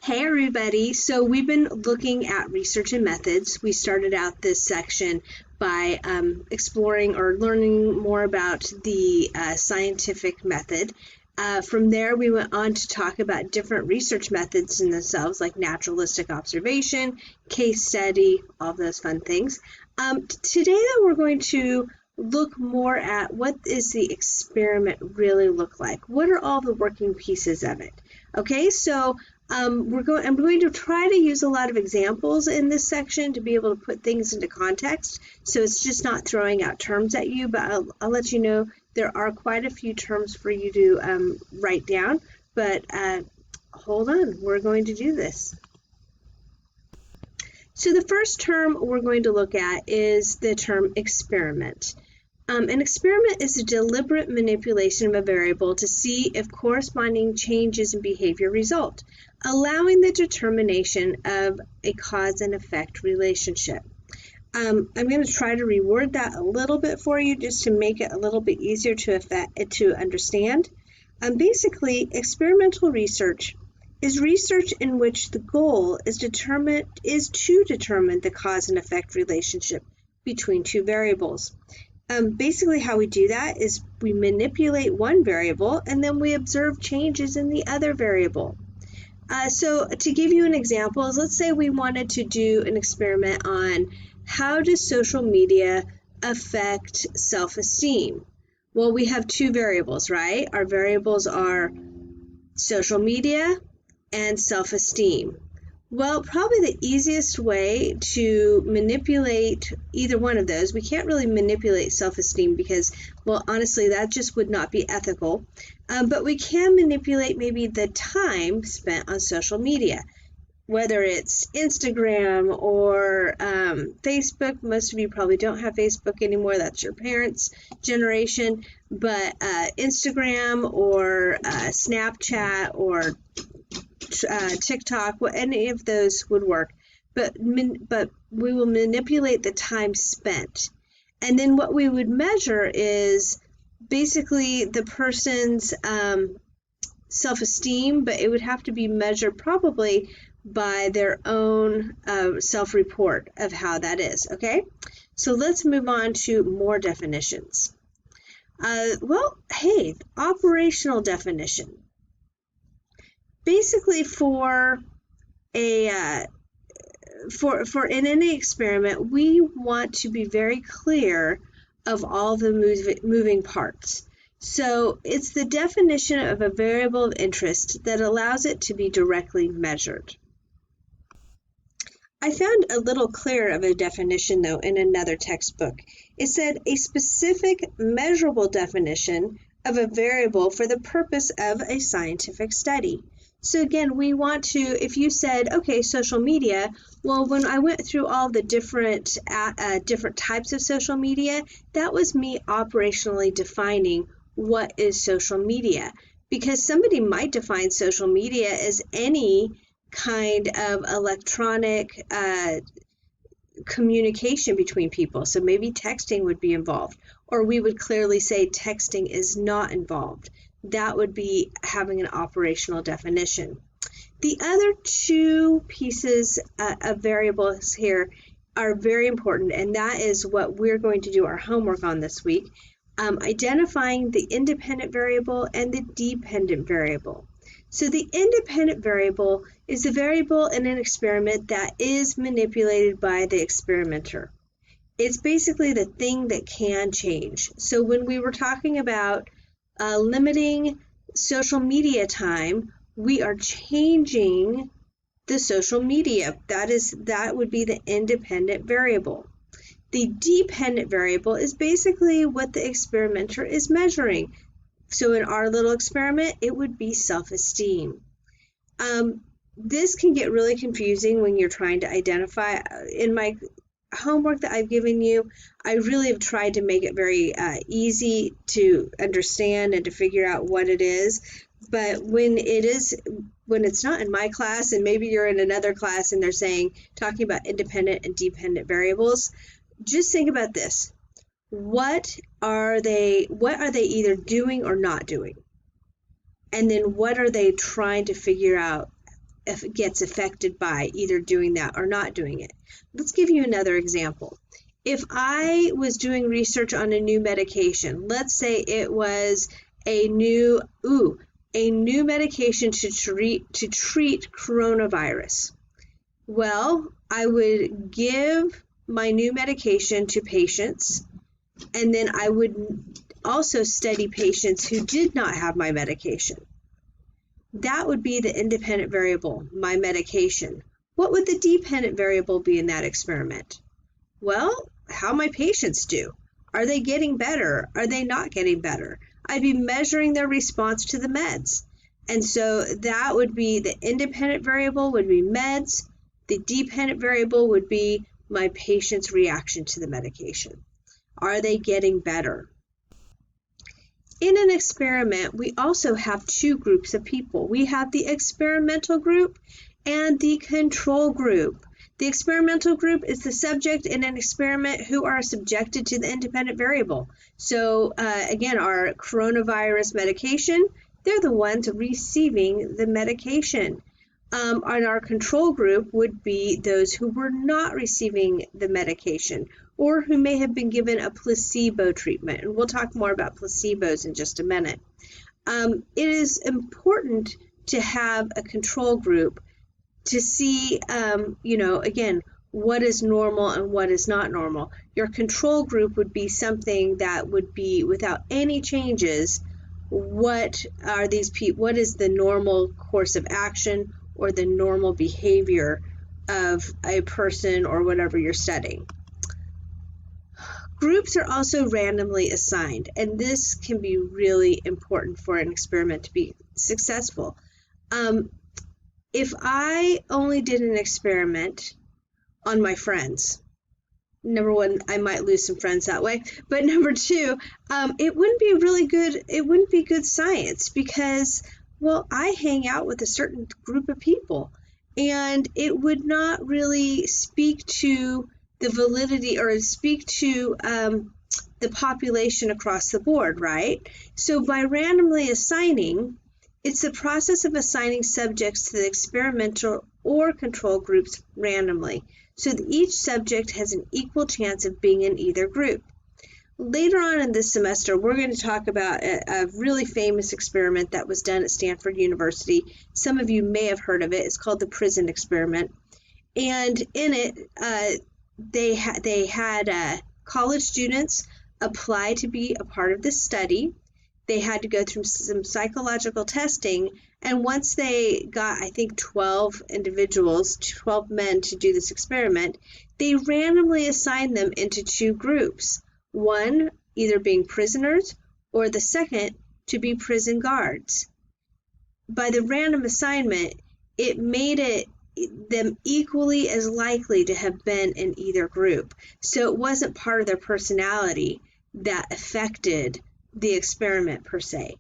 Hey everybody, so we've been looking at research and methods. We started out this section by exploring or learning more about the scientific method. From there, we went on to talk about different research methods in themselves, like naturalistic observation, case study, all those fun things. Today, though, we're going to look more at what does the experiment really look like? What are all the working pieces of it? Okay, so I'm going to try to use a lot of examples in this section to be able to put things into context. So it's just not throwing out terms at you, but I'll let you know there are quite a few terms for you to write down. But hold on, we're going to do this. So the first term we're going to look at is the term experiment. An experiment is a deliberate manipulation of a variable to see if corresponding changes in behavior result, allowing the determination of a cause and effect relationship. I'm going to try to reword that a little bit for you just to make it a little bit easier to understand. Basically, experimental research is research in which the goal is to determine the cause and effect relationship between two variables. Basically how we do that is we manipulate one variable and then we observe changes in the other variable. So to give you an example, let's say we wanted to do an experiment on how does social media affect self-esteem? Well, we have two variables, right? Our variables are social media and self-esteem. Well, probably the easiest way to manipulate either one of those, we can't really manipulate self-esteem because, well, honestly, that just would not be ethical. But we can manipulate maybe the time spent on social media, whether it's Instagram or Facebook. Most of you probably don't have Facebook anymore. That's your parents' generation. But Instagram or Snapchat or TikTok, well, any of those would work, but we will manipulate the time spent, and then what we would measure is basically the person's self-esteem, but it would have to be measured probably by their own self-report of how that is. Okay, so let's move on to more definitions. Operational definition. Basically, for in any experiment, we want to be very clear of all the moving parts. So it's the definition of a variable of interest that allows it to be directly measured. I found a little clearer of a definition, though, in another textbook. It said a specific measurable definition of a variable for the purpose of a scientific study. So again, we want to, if you said, okay, social media, well, when I went through all the different types of social media, that was me operationally defining what is social media. Because somebody might define social media as any kind of electronic communication between people. So maybe texting would be involved, or we would clearly say texting is not involved. That would be having an operational definition. The other two pieces of variables here are very important, and that is what we're going to do our homework on this week, identifying the independent variable and the dependent variable. So the independent variable is the variable in an experiment that is manipulated by the experimenter. It's basically the thing that can change. So when we were talking about limiting social media time, we are changing the social media. That would be the independent variable. The dependent variable is basically what the experimenter is measuring. So in our little experiment, it would be self-esteem. This can get really confusing when you're trying to identify. In my homework that I've given you, I really have tried to make it very easy to understand and to figure out what it is. But when it's not in my class, and maybe you're in another class and they're talking about independent and dependent variables, just think about this. What are they either doing or not doing? And then what are they trying to figure out gets affected by either doing that or not doing it. Let's give you another example. If I was doing research on a new medication, let's say it was a new medication to treat coronavirus. Well, I would give my new medication to patients, and then I would also study patients who did not have my medication. That would be the independent variable, my medication. What would the dependent variable be in that experiment? Well, how my patients do. Are they getting better? Are they not getting better? I'd be measuring their response to the meds. And so that would be the independent variable would be meds. The dependent variable would be my patient's reaction to the medication. Are they getting better? In an experiment, we also have two groups of people. We have the experimental group and the control group. The experimental group is the subject in an experiment who are subjected to the independent variable. So again, our coronavirus medication, they're the ones receiving the medication. And our control group would be those who were not receiving the medication or who may have been given a placebo treatment. And we'll talk more about placebos in just a minute. It is important to have a control group to see, again, what is normal and what is not normal. Your control group would be something that would be without any changes. What is the normal course of action or the normal behavior of a person or whatever you're studying? Groups are also randomly assigned, and this can be really important for an experiment to be successful. If I only did an experiment on my friends, number one, I might lose some friends that way, but number two, it wouldn't be good science because, well, I hang out with a certain group of people, and it would not really speak to the validity or speak to the population across the board, right? So by randomly assigning, it's the process of assigning subjects to the experimental or control groups randomly, so that each subject has an equal chance of being in either group. Later on in this semester, we're going to talk about a really famous experiment that was done at Stanford University. Some of you may have heard of it. It's called the prison experiment. And in it, they had college students apply to be a part of this study. They had to go through some psychological testing, and once they got, I think, 12 men to do this experiment, they randomly assigned them into two groups, one either being prisoners or the second to be prison guards. By the random assignment, it made them equally as likely to have been in either group. So it wasn't part of their personality that affected the experiment per se.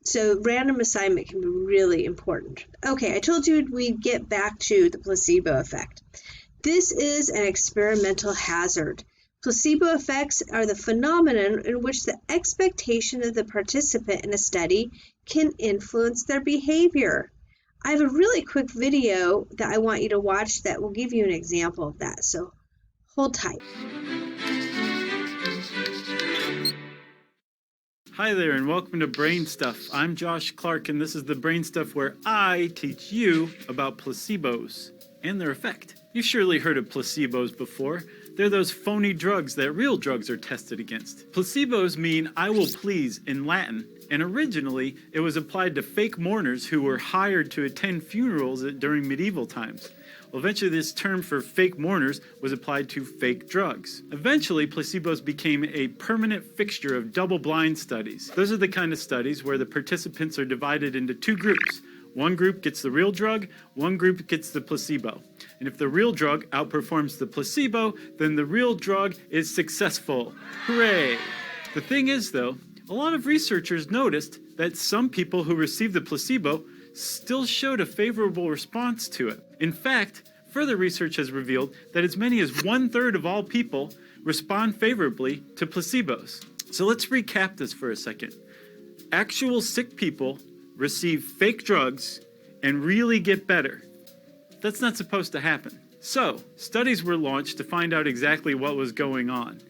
So random assignment can be really important. Okay, I told you we'd get back to the placebo effect. This is an experimental hazard. Placebo effects are the phenomenon in which the expectation of the participant in a study can influence their behavior. I have a really quick video that I want you to watch that will give you an example of that, so hold tight. Hi there and welcome to Brain Stuff. I'm Josh Clark and this is the Brain Stuff where I teach you about placebos and their effect. You've surely heard of placebos before. They're those phony drugs that real drugs are tested against. Placebos mean I will please in Latin, and originally it was applied to fake mourners who were hired to attend funerals during medieval times. Well, eventually this term for fake mourners was applied to fake drugs. Eventually, placebos became a permanent fixture of double-blind studies. Those are the kind of studies where the participants are divided into two groups. One group gets the real drug, one group gets the placebo. And if the real drug outperforms the placebo, then the real drug is successful. Hooray! The thing is, though, a lot of researchers noticed that some people who received the placebo still showed a favorable response to it. In fact, further research has revealed that as many as 1/3 of all people respond favorably to placebos. So let's recap this for a second. Actual sick people receive fake drugs, and really get better. That's not supposed to happen. So, studies were launched to find out exactly what was going on.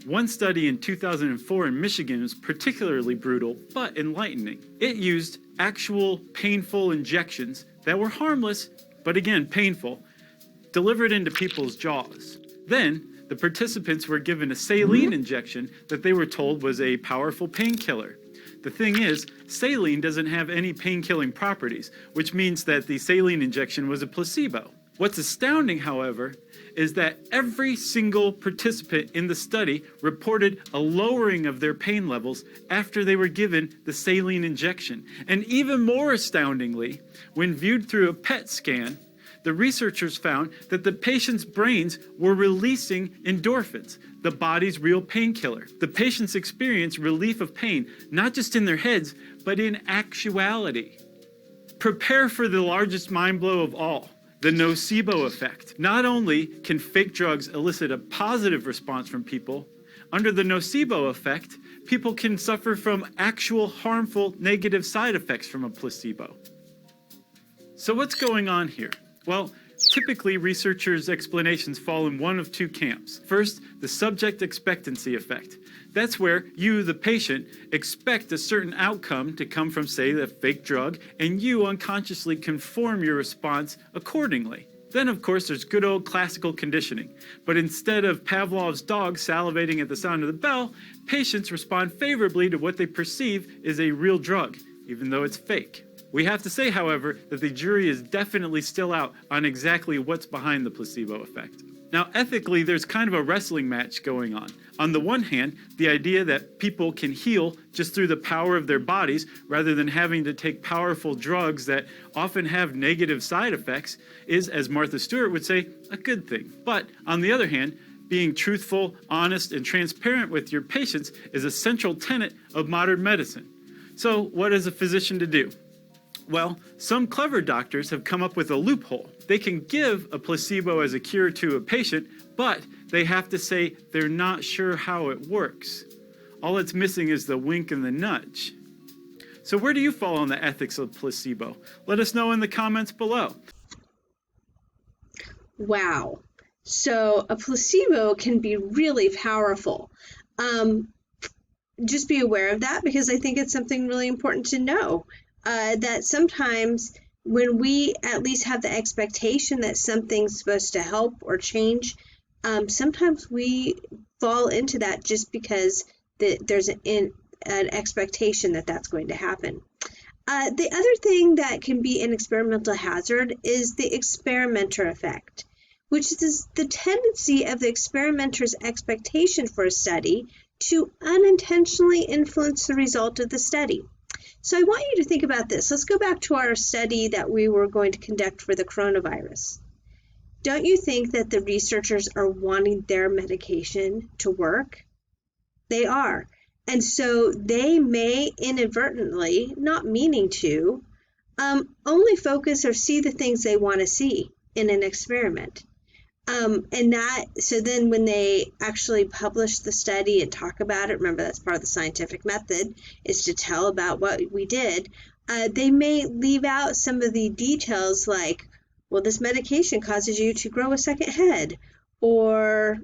One study in 2004 in Michigan was particularly brutal, but enlightening. It used actual painful injections that were harmless, but again painful, delivered into people's jaws. Then, the participants were given a saline injection that they were told was a powerful painkiller. The thing is, saline doesn't have any pain-killing properties, which means that the saline injection was a placebo. What's astounding, however, is that every single participant in the study reported a lowering of their pain levels after they were given the saline injection. And even more astoundingly, when viewed through a PET scan, the researchers found that the patients' brains were releasing endorphins, the body's real painkiller. The patients experienced relief of pain, not just in their heads, but in actuality. Prepare for the largest mind blow of all. The nocebo effect. Not only can fake drugs elicit a positive response from people, under the nocebo effect, people can suffer from actual harmful negative side effects from a placebo. So what's going on here? Well, typically researchers' explanations fall in one of two camps. First, the subject expectancy effect. That's where you, the patient, expect a certain outcome to come from, say, the fake drug, and you unconsciously conform your response accordingly. Then, of course, there's good old classical conditioning. But instead of Pavlov's dog salivating at the sound of the bell, patients respond favorably to what they perceive is a real drug, even though it's fake. We have to say, however, that the jury is definitely still out on exactly what's behind the placebo effect. Now, ethically, there's kind of a wrestling match going on. On the one hand, the idea that people can heal just through the power of their bodies rather than having to take powerful drugs that often have negative side effects is, as Martha Stewart would say, a good thing. But on the other hand, being truthful, honest, and transparent with your patients is a central tenet of modern medicine. So what is a physician to do? Well, some clever doctors have come up with a loophole. They can give a placebo as a cure to a patient, but they have to say they're not sure how it works. All it's missing is the wink and the nudge. So where do you fall on the ethics of placebo? Let us know in the comments below. Wow. So a placebo can be really powerful. Just be aware of that, because I think it's something really important to know. That sometimes when we at least have the expectation that something's supposed to help or change, sometimes we fall into that just because there's an expectation that that's going to happen. The other thing that can be an experimental hazard is the experimenter effect, which is the tendency of the experimenter's expectation for a study to unintentionally influence the result of the study. So I want you to think about this. Let's go back to our study that we were going to conduct for the coronavirus. Don't you think that the researchers are wanting their medication to work? They are. And so they may inadvertently, not meaning to, only focus or see the things they want to see in an experiment. So then when they actually publish the study and talk about it, remember that's part of the scientific method, is to tell about what we did, they may leave out some of the details like, well, this medication causes you to grow a second head, or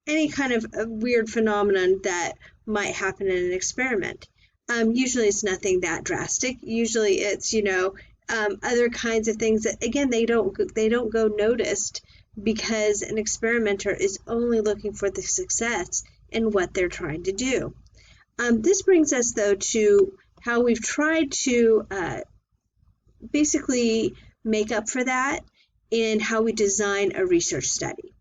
any kind of a weird phenomenon that might happen in an experiment. Usually it's nothing that drastic. Usually it's, other kinds of things that, again, they don't go noticed, because an experimenter is only looking for the success in what they're trying to do. This brings us, though, to how we've tried to basically make up for that in how we design a research study.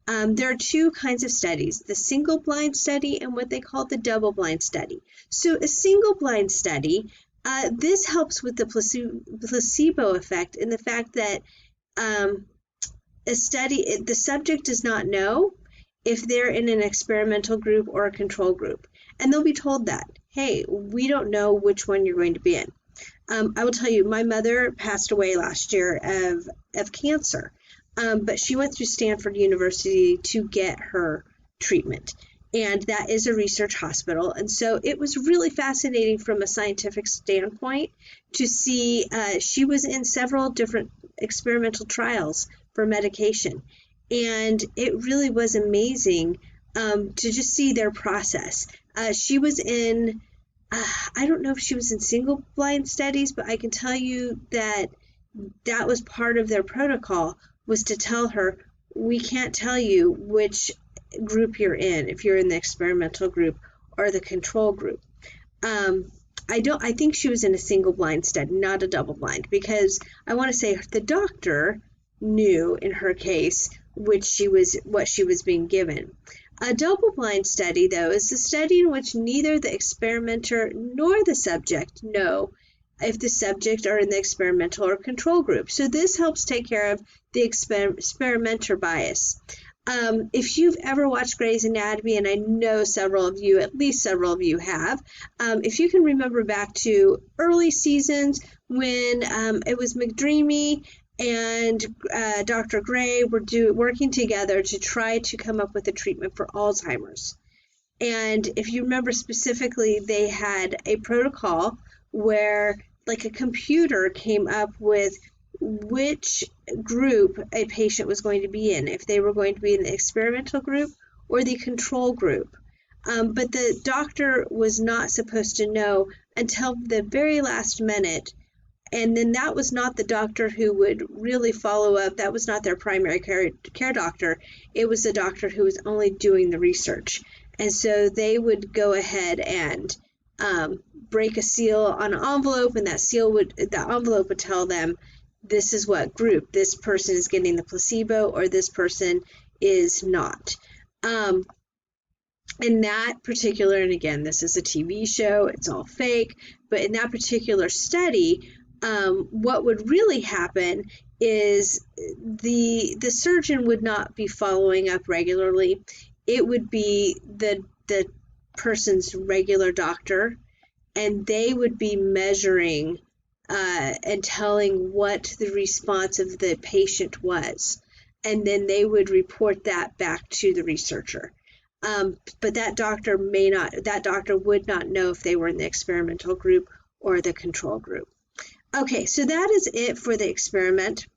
There are two kinds of studies, the single-blind study and what they call the double-blind study. So a single-blind study, this helps with the placebo effect in the fact that the subject does not know if they're in an experimental group or a control group. And they'll be told that, hey, we don't know which one you're going to be in. I will tell you, my mother passed away last year of cancer, but she went through Stanford University to get her treatment. and that is a research hospital. And so it was really fascinating from a scientific standpoint to see she was in several different experimental trials for medication. And it really was amazing to just see their process. She was in, I don't know if she was in single blind studies, but I can tell you that that was part of their protocol, was to tell her, we can't tell you which group you're in, if you're in the experimental group or the control group. I think she was in a single blind study, not a double blind, because I want to say the doctor knew in her case what she was being given. A double blind study, though, is a study in which neither the experimenter nor the subject know if the subject are in the experimental or control group. So this helps take care of the experimenter bias. If you've ever watched Grey's Anatomy, and I know several of you, at least several of you have, if you can remember back to early seasons when it was McDreamy and Dr. Gray were working together to try to come up with a treatment for Alzheimer's. And if you remember specifically, they had a protocol where like a computer came up with which group a patient was going to be in, if they were going to be in the experimental group or the control group. But the doctor was not supposed to know until the very last minute. And then that was not the doctor who would really follow up. That was not their primary care doctor. It was the doctor who was only doing the research. And so they would go ahead and break a seal on an envelope, and that envelope would tell them, this is what group, this person is getting the placebo or this person is not. In that particular, and again, this is a TV show, it's all fake, but in that particular study, what would really happen is the surgeon would not be following up regularly. It would be the person's regular doctor, and they would be measuring and telling what the response of the patient was. And then they would report that back to the researcher. But that doctor would not know if they were in the experimental group or the control group. Okay, so that is it for the experiment.